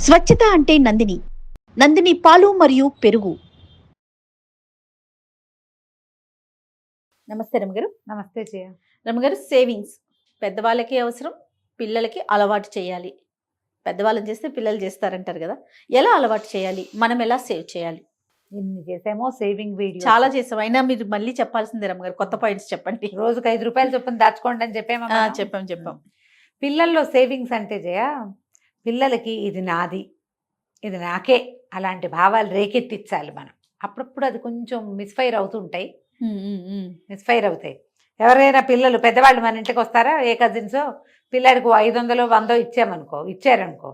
స్వచ్ఛత అంటే నందిని. నందిని పాలు మరియు పెరుగు. నమస్తే రమగారు. నమస్తే జయ. రమగారు, సేవింగ్స్ పెద్దవాళ్ళకి అవసరం, పిల్లలకి అలవాటు చేయాలి. పెద్దవాళ్ళని చేస్తే పిల్లలు చేస్తారంటారు కదా, ఎలా అలవాటు చేయాలి, మనం ఎలా సేవ్ చేయాలి? ఇన్ని చేసామో సేవింగ్ వీడియో చాలా చేసాం, అయినా మీరు మళ్ళీ చెప్పాల్సిందే రమగారు, కొత్త పాయింట్స్ చెప్పండి. రోజుకి ₹5 చొప్పున దాచుకోండి అని చెప్పాం. పిల్లల్లో సేవింగ్స్ అంటే జయ, పిల్లలకి ఇది నాది, ఇది నాకే అలాంటి భావాలు రేకెత్తించాలి మనం. అప్పుడప్పుడు అది కొంచెం మిస్ఫైర్ అవుతుంటాయి. ఎవరైనా పిల్లలు పెద్దవాళ్ళు మన ఇంటికి వస్తారా, ఏ కజిన్సో, పిల్లాడికి 500 100 ఇచ్చారనుకో,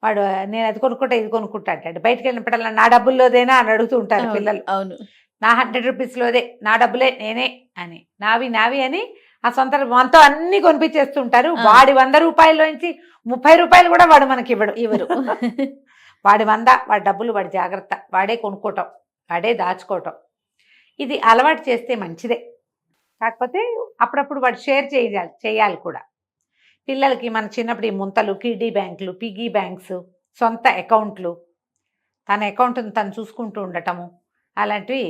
వాడు నేను అది కొనుక్కుంటా ఇది కొనుక్కుంటా అంటాడు. బయటకు వెళ్ళినప్పుడల్లా నా డబ్బుల్లోదేనా అని అడుగుతూ ఉంటారు పిల్లలు. అవును, నా ₹100లోదే, నా డబ్బులే, నేనే అని, నావి అని ఆ సొంత మనతో అన్ని కొనిపించేస్తుంటారు. వాడి ₹100లోంచి ₹30 కూడా వాడు మనకి ఇవ్వరు. వాడి 100, వాడి డబ్బులు, వాడి జాగ్రత్త, వాడే కొనుక్కోవటం, వాడే దాచుకోవటం. ఇది అలవాటు చేస్తే మంచిదే. కాకపోతే అప్పుడప్పుడు వాడు షేర్ చేయాలి కూడా. పిల్లలకి మన చిన్నప్పుడు ఈ ముంతలు, కిడ్డీ బ్యాంకులు, పిగ్గీ బ్యాంక్స్, సొంత అకౌంట్లు, తన అకౌంట్ని తను చూసుకుంటూ ఉండటము, అలాంటివి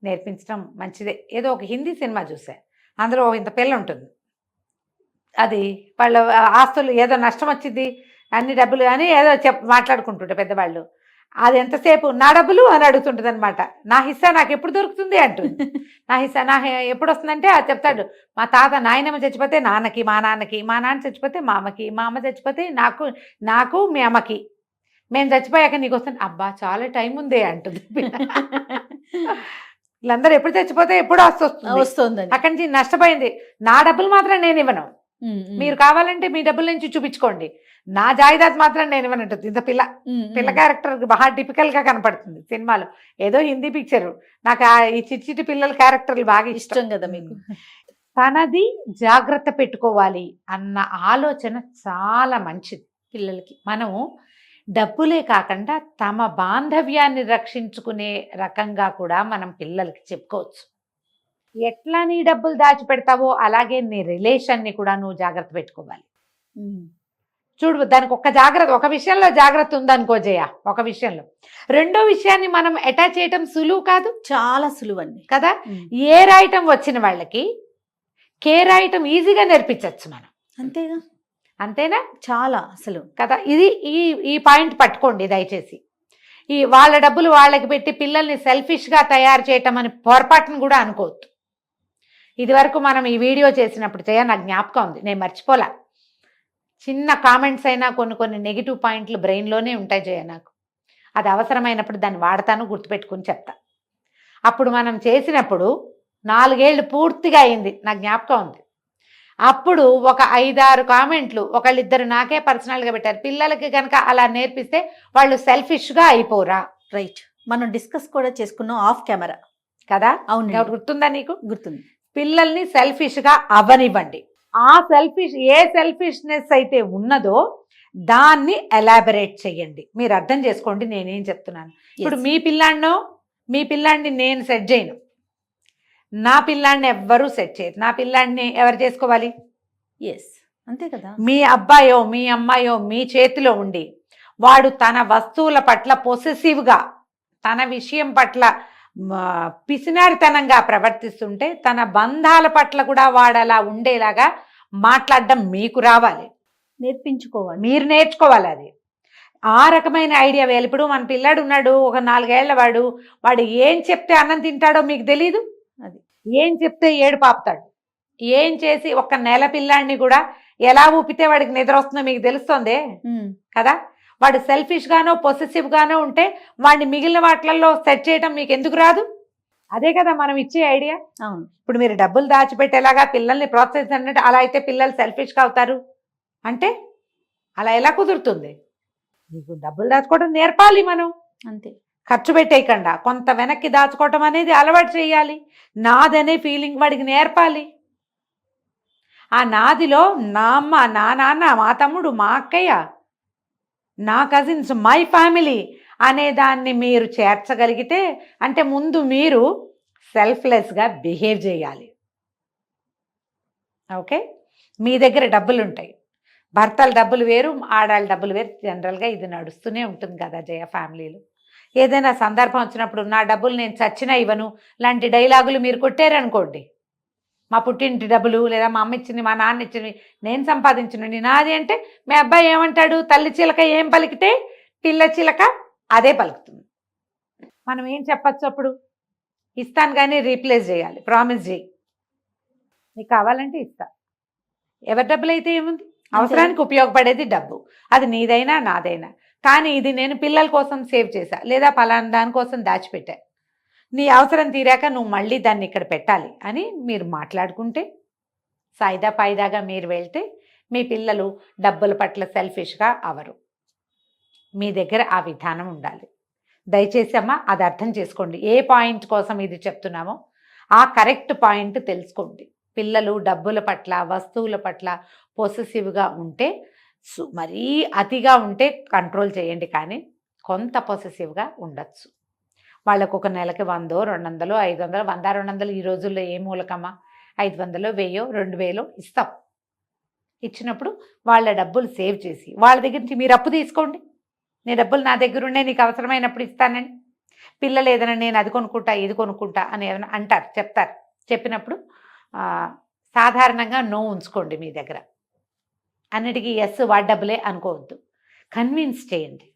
నేర్పించడం మంచిదే. ఏదో ఒక హిందీ సినిమా చూసా, అందులో ఇంత పిల్ల ఉంటుంది, అది వాళ్ళ ఆస్తులు ఏదో నష్టం వచ్చింది, అన్ని డబ్బులు అని ఏదో మాట్లాడుకుంటుంటే పెద్దవాళ్ళు, అది ఎంతసేపు నా డబ్బులు అని అడుగుతుంటుంది అనమాట. నా హిస్సా నాకు ఎప్పుడు దొరుకుతుంది అంటుంది. నా హిస్సా ఎప్పుడు వస్తుందంటే అది చెప్తాడు, మా తాత నాయనమ్మ చచ్చిపోతే నాన్నకి, మా నాన్నకి, మా నాన్న చచ్చిపోతే మా అమ్మకి, మా అమ్మ చచ్చిపోతే నాకు మీ అమ్మకి, మేము చచ్చిపోయాక నీకు వస్తుంది. అబ్బా చాలా టైం ఉందే అంటుంది. వీళ్ళందరూ ఎప్పుడు చచ్చిపోతే ఎప్పుడు వస్తుంది, అక్కడి నుంచి నష్టపోయింది. నా డబ్బులు మాత్రం నేను ఇవ్వను, మీరు కావాలంటే మీ డబ్బుల నుంచి చూపించుకోండి, నా జాయిదాత్ మాత్రం నేను ఇవ్వనంటుంది. ఇంత పిల్ల క్యారెక్టర్ బాగా టిపికల్ గా కనపడుతుంది సినిమాలో. ఏదో హిందీ పిక్చరు, నాకు ఈ చిట్టి పిల్లల క్యారెక్టర్లు బాగా ఇష్టం కదా మీకు. తనది జాగ్రత్త పెట్టుకోవాలి అన్న ఆలోచన చాలా మంచిది పిల్లలకి. మనం డబ్బులే కాకుండా తమ బాంధవ్యాన్ని రక్షించుకునే రకంగా కూడా మనం పిల్లలకి చెప్పుకోవచ్చు. ఎట్లా నీ డబ్బులు దాచిపెడతావో అలాగే నీ రిలేషన్ని కూడా నువ్వు జాగ్రత్త పెట్టుకోవాలి. చూడు, దానికి ఒక విషయంలో జాగ్రత్త ఉందనుకో జయ, ఒక విషయంలో. రెండో విషయాన్ని మనం అటాచ్ చేయటం సులువు కాదు, చాలా సులువు అండి కదా. ఏ రాయటం వచ్చిన వాళ్ళకి కే రాయటం ఈజీగా నేర్పించవచ్చు మనం, అంతేనా? చాలా అసలు కదా. ఈ పాయింట్ పట్టుకోండి దయచేసి. వాళ్ళ డబ్బులు వాళ్ళకి పెట్టి పిల్లల్ని సెల్ఫిష్గా తయారు చేయటం అని పొరపాటును కూడా అనుకోవద్దు. ఇది వరకు మనం ఈ వీడియో చేసినప్పుడు జయ నాకు జ్ఞాపకం ఉంది, నేను మర్చిపోలా. చిన్న కామెంట్స్ అయినా కొన్ని నెగిటివ్ పాయింట్లు బ్రెయిన్లోనే ఉంటాయి జయ నాకు. అది అవసరమైనప్పుడు దాన్ని వాడతాను, గుర్తుపెట్టుకుని చెప్తా. అప్పుడు మనం చేసినప్పుడు 4 ఏళ్ళు పూర్తిగా అయింది, నాకు జ్ఞాపకం ఉంది. అప్పుడు ఒక 5-6 కామెంట్లు ఒకళ్ళిద్దరు నాకే పర్సనల్గా పెట్టారు. పిల్లలకి కనుక అలా నేర్పిస్తే వాళ్ళు సెల్ఫిష్గా అయిపోరా. రైట్, మనం డిస్కస్ కూడా చేసుకున్నాం ఆఫ్ కెమెరా కదా. అవును, గుర్తుందా నీకు? గుర్తుంది. పిల్లల్ని సెల్ఫిష్గా అవ్వనివ్వండి. ఏ సెల్ఫిష్నెస్ అయితే ఉన్నదో దాన్ని ఎలాబరేట్ చెయ్యండి. మీరు అర్థం చేసుకోండి నేనేం చెప్తున్నాను. ఇప్పుడు మీ పిల్లాడిని నేను సెట్ చేయను, నా పిల్లాడిని ఎవ్వరూ సెట్ చేయరు. నా పిల్లాడిని ఎవరు చేసుకోవాలి? అంతే కదా. మీ అబ్బాయో మీ అమ్మాయో మీ చేతిలో ఉండి వాడు తన వస్తువుల పట్ల పొసెసివ్గా, తన విషయం పట్ల పిసినారితనంగా ప్రవర్తిస్తుంటే తన బంధాల పట్ల కూడా వాడు అలా ఉండేలాగా మాట్లాడడం మీకు రావాలి, నేర్పించుకోవాలి, మీరు నేర్చుకోవాలి. అది ఆ రకమైన ఐడియా వేయాలి. ఇప్పుడు మన పిల్లాడు ఉన్నాడు, ఒక 4 ఏళ్ల వాడు ఏం చెప్తే అన్నం తింటాడో మీకు తెలీదు. అది ఏం చెప్తే ఏడుపు ఆపుతాడు, ఏం చేసి ఒక నెల పిల్లాడిని కూడా ఎలా ఊపితే వాడికి నిద్ర వస్తుందో మీకు తెలుస్తోందే కదా. వాడు సెల్ఫిష్ గానో పొసెసివ్ గానో ఉంటే వాడిని మిగిలిన వాటిల్లో సెట్ చేయడం మీకు ఎందుకు రాదు? అదే కదా మనం ఇచ్చే ఐడియా. అవును, ఇప్పుడు మీరు డబ్బులు దాచిపెట్టేలాగా పిల్లల్ని ప్రోత్సహించండి, అలా అయితే పిల్లలు సెల్ఫిష్గా అవుతారు అంటే అలా ఎలా కుదురుతుంది? మీకు డబ్బులు దాచుకోవడం నేర్పాలి మనం, అంతే. ఖర్చు పెట్టేయకుండా కొంత వెనక్కి దాచుకోవటం అనేది అలవాటు చేయాలి. నాదనే ఫీలింగ్ వాడికి నేర్పాలి. ఆ నాదిలో నా అమ్మ, నా నాన్న, మా తమ్ముడు, మా అక్కయ్య, నా కజిన్స్, మై ఫ్యామిలీ అనే దాన్ని మీరు చేర్చగలిగితే, అంటే ముందు మీరు సెల్ఫ్లెస్గా బిహేవ్ చేయాలి. ఓకే, మీ దగ్గర డబ్బులు ఉంటాయి, భర్తల డబ్బులు వేరు, ఆడాళ్ళ డబ్బులు వేరు. జనరల్గా ఇది నడుస్తూనే ఉంటుంది కదా జయ ఫ్యామిలీలు. ఏదైనా సందర్భం వచ్చినప్పుడు నా డబ్బులు నేను చచ్చినా ఇవ్వను లాంటి డైలాగులు మీరు కొట్టారనుకోండి, మా పుట్టింటి డబ్బులు లేదా మా అమ్మ ఇచ్చింది, మా నాన్న ఇచ్చింది, నేను సంపాదించినండి నాది అంటే, మీ అబ్బాయి ఏమంటాడు? తల్లి చిలక ఏం పలికితే పిల్ల చిలక అదే పలుకుతుంది. మనం ఏం చెప్పచ్చు అప్పుడు? ఇస్తాను కానీ రీప్లేస్ చేయాలి, ప్రామిస్ చేయి, నీకు కావాలంటే ఇస్తా. ఎవరి డబ్బులు అయితే ఏముంది, అవసరానికి ఉపయోగపడేది డబ్బు, అది నీదైనా నాదైనా. కానీ ఇది నేను పిల్లల కోసం సేవ్ చేశా లేదా పలానా దానికోసం దాచిపెట్టా, నీ అవసరం తీరాక నువ్వు మళ్ళీ దాన్ని ఇక్కడ పెట్టాలి అని మీరు మాట్లాడుకుంటే, సాయిదా పాయిదాగా మీరు వెళ్తే మీ పిల్లలు డబ్బుల పట్ల సెల్ఫిష్గా అవరు. మీ దగ్గర ఆ విధానం ఉండాలి. దయచేసి అమ్మ అది అర్థం చేసుకోండి. ఏ పాయింట్ కోసం ఇది చెప్తున్నామో ఆ కరెక్ట్ పాయింట్ తెలుసుకోండి. పిల్లలు డబ్బుల పట్ల వస్తువుల పట్ల పొసెసివ్గా ఉంటే, మరీ అతిగా ఉంటే కంట్రోల్ చేయండి, కానీ కొంత పొసెసివ్గా ఉండొచ్చు. వాళ్ళకు ఒక నెలకి 100, 200, 500, 100, 200 ఈ రోజుల్లో ఏ మూలకమ్మా, 500, 1000, 2000 ఇస్తాం. ఇచ్చినప్పుడు వాళ్ళ డబ్బులు సేవ్ చేసి వాళ్ళ దగ్గర నుంచి మీరు అప్పు తీసుకోండి. నీ డబ్బులు నా దగ్గర ఉండే నీకు అవసరమైనప్పుడు ఇస్తానని. పిల్లలు ఏదైనా నేను అది కొనుక్కుంటా ఇది కొనుక్కుంటా అని ఏదైనా అంటారు, చెప్తారు. చెప్పినప్పుడు సాధారణంగా నో ఉంచుకోండి మీ దగ్గర. అన్నిటికీ ఎస్ వాడి డబ్బులే అనుకోవద్దు. కన్విన్స్ చేయండి,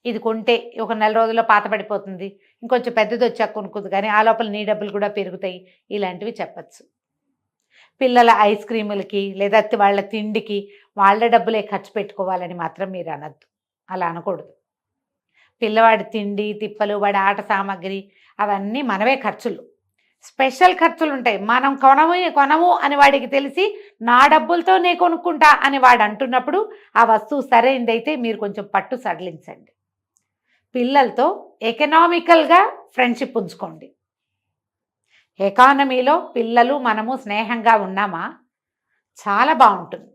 ఇది కొంటే ఒక నెల రోజుల్లో పాత పడిపోతుంది, ఇంకొంచెం పెద్దది వచ్చాక కొనుక్కుంది, కానీ ఆ లోపల నీ డబ్బులు కూడా పెరుగుతాయి, ఇలాంటివి చెప్పచ్చు. పిల్లల ఐస్ క్రీములకి లేదా వాళ్ళ తిండికి వాళ్ళ డబ్బులే ఖర్చు పెట్టుకోవాలని మాత్రం మీరు అనద్దు, అలా అనకూడదు. పిల్లవాడి తిండి తిప్పలు, వాడి ఆట సామాగ్రి అవన్నీ మనమే ఖర్చులు. స్పెషల్ ఖర్చులు ఉంటాయి, మనం కొనము అని వాడికి తెలిసి నా డబ్బులతో నే కొనుక్కుంటా అని వాడు అంటున్నప్పుడు ఆ వస్తువు సరైనదైతే మీరు కొంచెం పట్టు సడలించండి. పిల్లలతో ఎకనామికల్గా ఫ్రెండ్షిప్ ఉంచుకోండి. ఎకానమీలో పిల్లలు మనము స్నేహంగా ఉన్నామా చాలా బాగుంటుంది.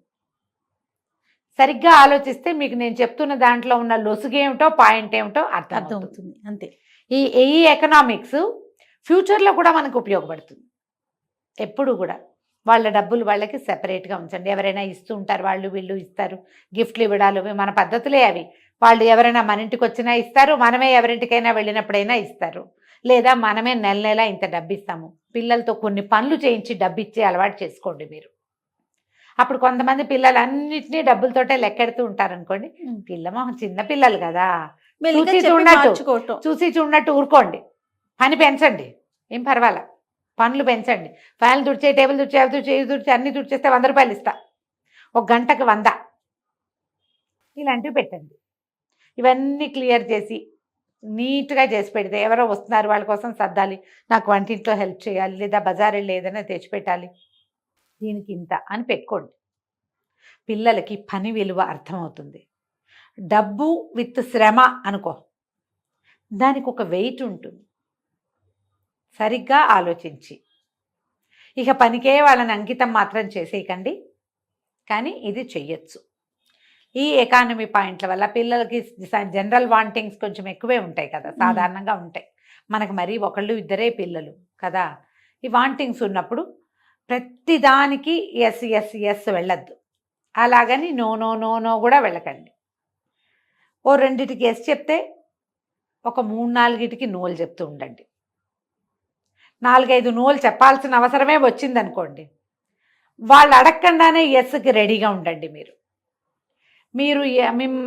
సరిగ్గా ఆలోచిస్తే మీకు నేను చెప్తున్న దాంట్లో ఉన్న లొసుగేమిటో పాయింట్ ఏమిటో అర్థమవుతుంది. అంతే. ఈ ఎకనామిక్స్ ఫ్యూచర్లో కూడా మనకు ఉపయోగపడుతుంది. ఎప్పుడు కూడా వాళ్ళ డబ్బులు వాళ్ళకి సెపరేట్గా ఉంచండి. ఎవరైనా ఇస్తూ ఉంటారు, వాళ్ళు వీళ్ళు ఇస్తారు, గిఫ్ట్లు ఇవ్వడాలు మన పద్ధతులే అవి. వాళ్ళు ఎవరైనా మన ఇంటికి వచ్చినా ఇస్తారు, మనమే ఎవరింటికైనా వెళ్ళినప్పుడైనా ఇస్తారు, లేదా మనమే నెల నెల ఇంత డబ్బు ఇస్తాము. పిల్లలతో కొన్ని పనులు చేయించి డబ్బు ఇచ్చే అలవాటు చేసుకోండి మీరు. అప్పుడు కొంతమంది పిల్లలు అన్నింటినీ డబ్బులతోటే లెక్కెడుతూ ఉంటారనుకోండి, పిల్లమోహం చిన్న పిల్లలు కదా, చూసి చూడనట్టు ఊరుకోండి. పని పెంచండి, ఏం పర్వాలా, పనులు పెంచండి. ఫ్యాన్లు తుడిచే, టేబుల్ తుడిచే, అవి తుడిచే, ఇది తుడిచే, అన్ని తుడిచేస్తే 100 రూపాయలు ఇస్తా, ఒక గంటకు 100, ఇలాంటివి పెట్టండి. ఇవన్నీ క్లియర్ చేసి నీట్గా చేసి పెడితే, ఎవరో వస్తున్నారు వాళ్ళ కోసం సర్దాలి, నాకు వంటింట్లో హెల్ప్ చేయాలి, లేదా బజార్ వెళ్ళి ఏదైనా తెచ్చిపెట్టాలి, దీనికి ఇంత అని పెట్టుకోండి. పిల్లలకి పని విలువ అర్థమవుతుంది. డబ్బు విత్ శ్రమ అనుకో, దానికి ఒక వెయిట్ ఉంటుంది. సరిగ్గా ఆలోచించి, ఇక పనికే వాళ్ళని అంకితం మాత్రం చేసేయకండి, కానీ ఇది చెయ్యొచ్చు. ఈ ఎకానమీ పాయింట్ల వల్ల పిల్లలకి జనరల్ వాంటింగ్స్ కొంచెం ఎక్కువే ఉంటాయి కదా, సాధారణంగా ఉంటాయి. మనకు మరీ ఒకళ్ళు ఇద్దరే పిల్లలు కదా, ఈ వాంటింగ్స్ ఉన్నప్పుడు ప్రతిదానికి ఎస్ ఎస్ ఎస్ వెళ్ళద్దు. అలాగని నో నో నో నో కూడా వెళ్ళకండి. ఓ రెండిటికి ఎస్ చెప్తే ఒక 3-4టికి నోలు చెప్తూ ఉండండి. 4-5 నోలు చెప్పాల్సిన అవసరమే వచ్చిందనుకోండి, వాళ్ళు అడగకుండానే ఎస్కి రెడీగా ఉండండి. మీరు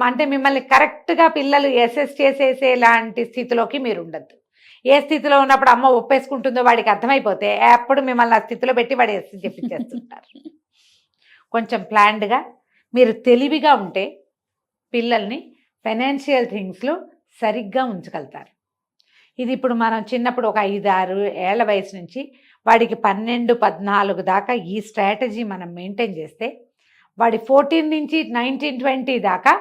అంటే మిమ్మల్ని కరెక్ట్గా పిల్లలు ఎస్ఎస్ చేసేసేలాంటి స్థితిలోకి మీరు ఉండద్దు. ఏ స్థితిలో ఉన్నప్పుడు అమ్మ ఒప్పేసుకుంటుందో వాడికి అర్థమైపోతే అప్పుడు మిమ్మల్ని ఆ స్థితిలో పెట్టి వాడు ఎస్ చెప్పించేస్తుంటారు. కొంచెం ప్లాన్డ్గా మీరు తెలివిగా ఉంటే పిల్లల్ని ఫైనాన్షియల్ థింగ్స్లో సరిగ్గా ఉంచగలుగుతారు. ఇది ఇప్పుడు మనం చిన్నప్పుడు ఒక 5-6 ఏళ్ల వయసు నుంచి వాడికి 12-14 దాకా ఈ స్ట్రాటజీ మనం మెయింటైన్ చేస్తే, వాడి 14 నుంచి 19-20 దాకా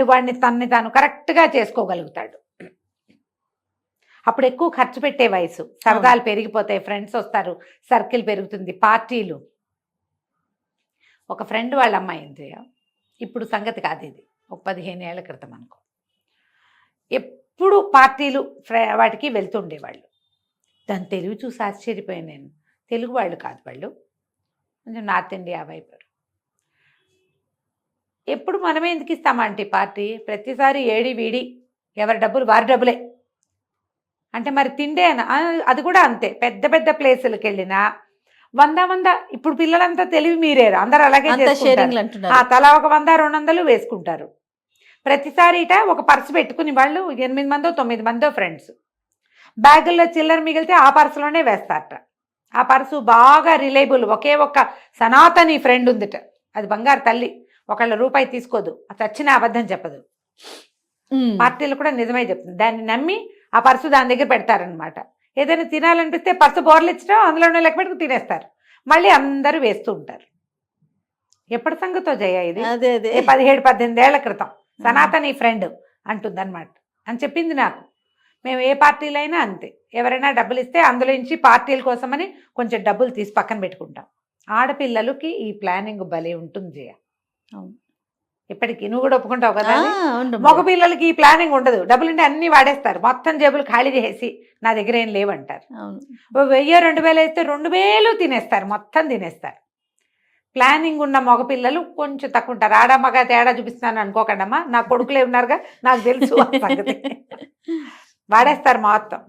వాడిని తాను కరెక్ట్గా చేసుకోగలుగుతాడు. అప్పుడు ఎక్కువ ఖర్చు పెట్టే వయసు, సరదాలు పెరిగిపోతాయి, ఫ్రెండ్స్ వస్తారు, సర్కిల్ పెరుగుతుంది, పార్టీలు. ఒక ఫ్రెండ్ వాళ్ళ అమ్మాయి ఉంది, ఇప్పుడు సంగతి కాదు ఇది, ఒక 15 ఏళ్ల క్రితం అనుకో, ఎప్పుడు పార్టీలు వాటికి వెళ్తుండేవాళ్ళు. దాని తెలుగు చూసి ఆశ్చర్యపోయాను నేను. తెలుగు వాళ్ళు కాదు, వాళ్ళు కొంచెం నార్త్ ఇండియా వైపు. ఎప్పుడు మనమే ఎందుకు ఇస్తామంటే పార్టీ ప్రతిసారి ఏడి వీడి ఎవరి డబ్బులు వారి డబ్బులే అంటే మరి తిండే అది కూడా అంతే. పెద్ద పెద్ద ప్లేసులకు వెళ్ళినా 100 ఇప్పుడు పిల్లలంతా తెలివి మీరేరు, అందరూ అలాగే చేసుకుంటారు. తలా ఒక 100-200 వేసుకుంటారు. ప్రతిసారి ఇట ఒక పర్సు పెట్టుకుని వాళ్ళు 8 మందో 9 మందో ఫ్రెండ్స్ బ్యాగుల్లో చిల్లర మిగిలితే ఆ పర్సులోనే వేస్తారట. ఆ పర్సు బాగా రిలయబుల్. ఒకే ఒక్క సనాతని ఫ్రెండ్ ఉందిట, అది బంగారు తల్లి, ఒకళ్ళ రూపాయి తీసుకోదు, చచ్చిన అబద్ధం చెప్పదు. పార్టీలు కూడా నిజమే చెప్తుంది. దాన్ని నమ్మి ఆ పర్సు దాని దగ్గర పెడతారనమాట. ఏదైనా తినాలనిపిస్తే పర్సు బోర్లు ఇచ్చడం అందులోనే లెక్క పెట్టుకు తినేస్తారు. మళ్ళీ అందరూ వేస్తూ ఉంటారు. ఎప్పటి సంగతో జయ ఇది? 17-18 ఏళ్ల క్రితం సనాతని ఫ్రెండ్ అంటుందన్నమాట అని చెప్పింది నాకు. మేము ఏ పార్టీలైనా అంతే, ఎవరైనా డబ్బులు ఇస్తే అందులో నుంచి పార్టీల కోసమని కొంచెం డబ్బులు తీసి పక్కన పెట్టుకుంటాం. ఆడపిల్లలకి ఈ ప్లానింగ్ భలే ఉంటుంది జయ. ఇప్పటికీ నువ్వు కూడా ఒప్పుకుంటావు కదా. మగ పిల్లలకి ఈ ప్లానింగ్ ఉండదు. డబ్బులు ఉంటే అన్ని వాడేస్తారు, మొత్తం జేబులు ఖాళీ చేసి నా దగ్గర ఏం లేవంటారు. 1000-2000 అయితే 2000 తినేస్తారు, మొత్తం తినేస్తారు. ప్లానింగ్ ఉన్న మగపిల్లలు కొంచెం తక్కువ ఉంటారు. ఆడ మగ తేడా చూపిస్తాను అనుకోకండమ్మా, నా కొడుకులే ఉన్నారుగా, నాకు తెలుసు సంగతి. వాడేస్తారు మొత్తం.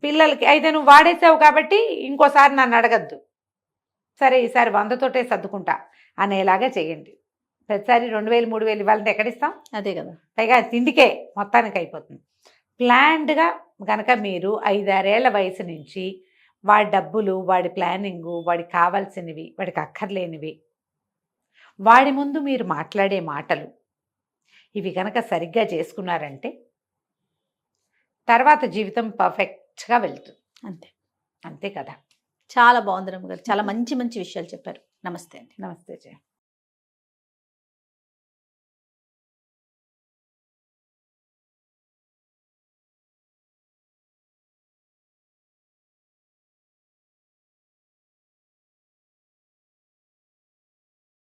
పిల్లలకి అయితే నువ్వు వాడేసావు కాబట్టి ఇంకోసారి నన్ను అడగద్దు, సరే ఈసారి 100తోటే సర్దుకుంటా అనేలాగా చేయండి. ప్రతిసారి 2000-3000 ఇవ్వాలంటే ఎక్కడిస్తాం? అదే కదా. పైగా తిండికే మొత్తానికి అయిపోతుంది. ప్లాన్డ్గా కనుక మీరు 5-6 ఏళ్ల వయసు నుంచి వాడి డబ్బులు, వాడి ప్లానింగు, వాడికి కావాల్సినవి, వాడికి అక్కర్లేనివి, వాడి ముందు మీరు మాట్లాడే మాటలు, ఇవి కనుక సరిగ్గా చేసుకున్నారంటే తర్వాత జీవితం పర్ఫెక్ట్గా వెళ్తుంది. అంతే అంతే కదా. చాలా బాగుంది రమ్మ గారు, చాలా మంచి మంచి విషయాలు చెప్పారు. నమస్తే అండి. నమస్తే జయ.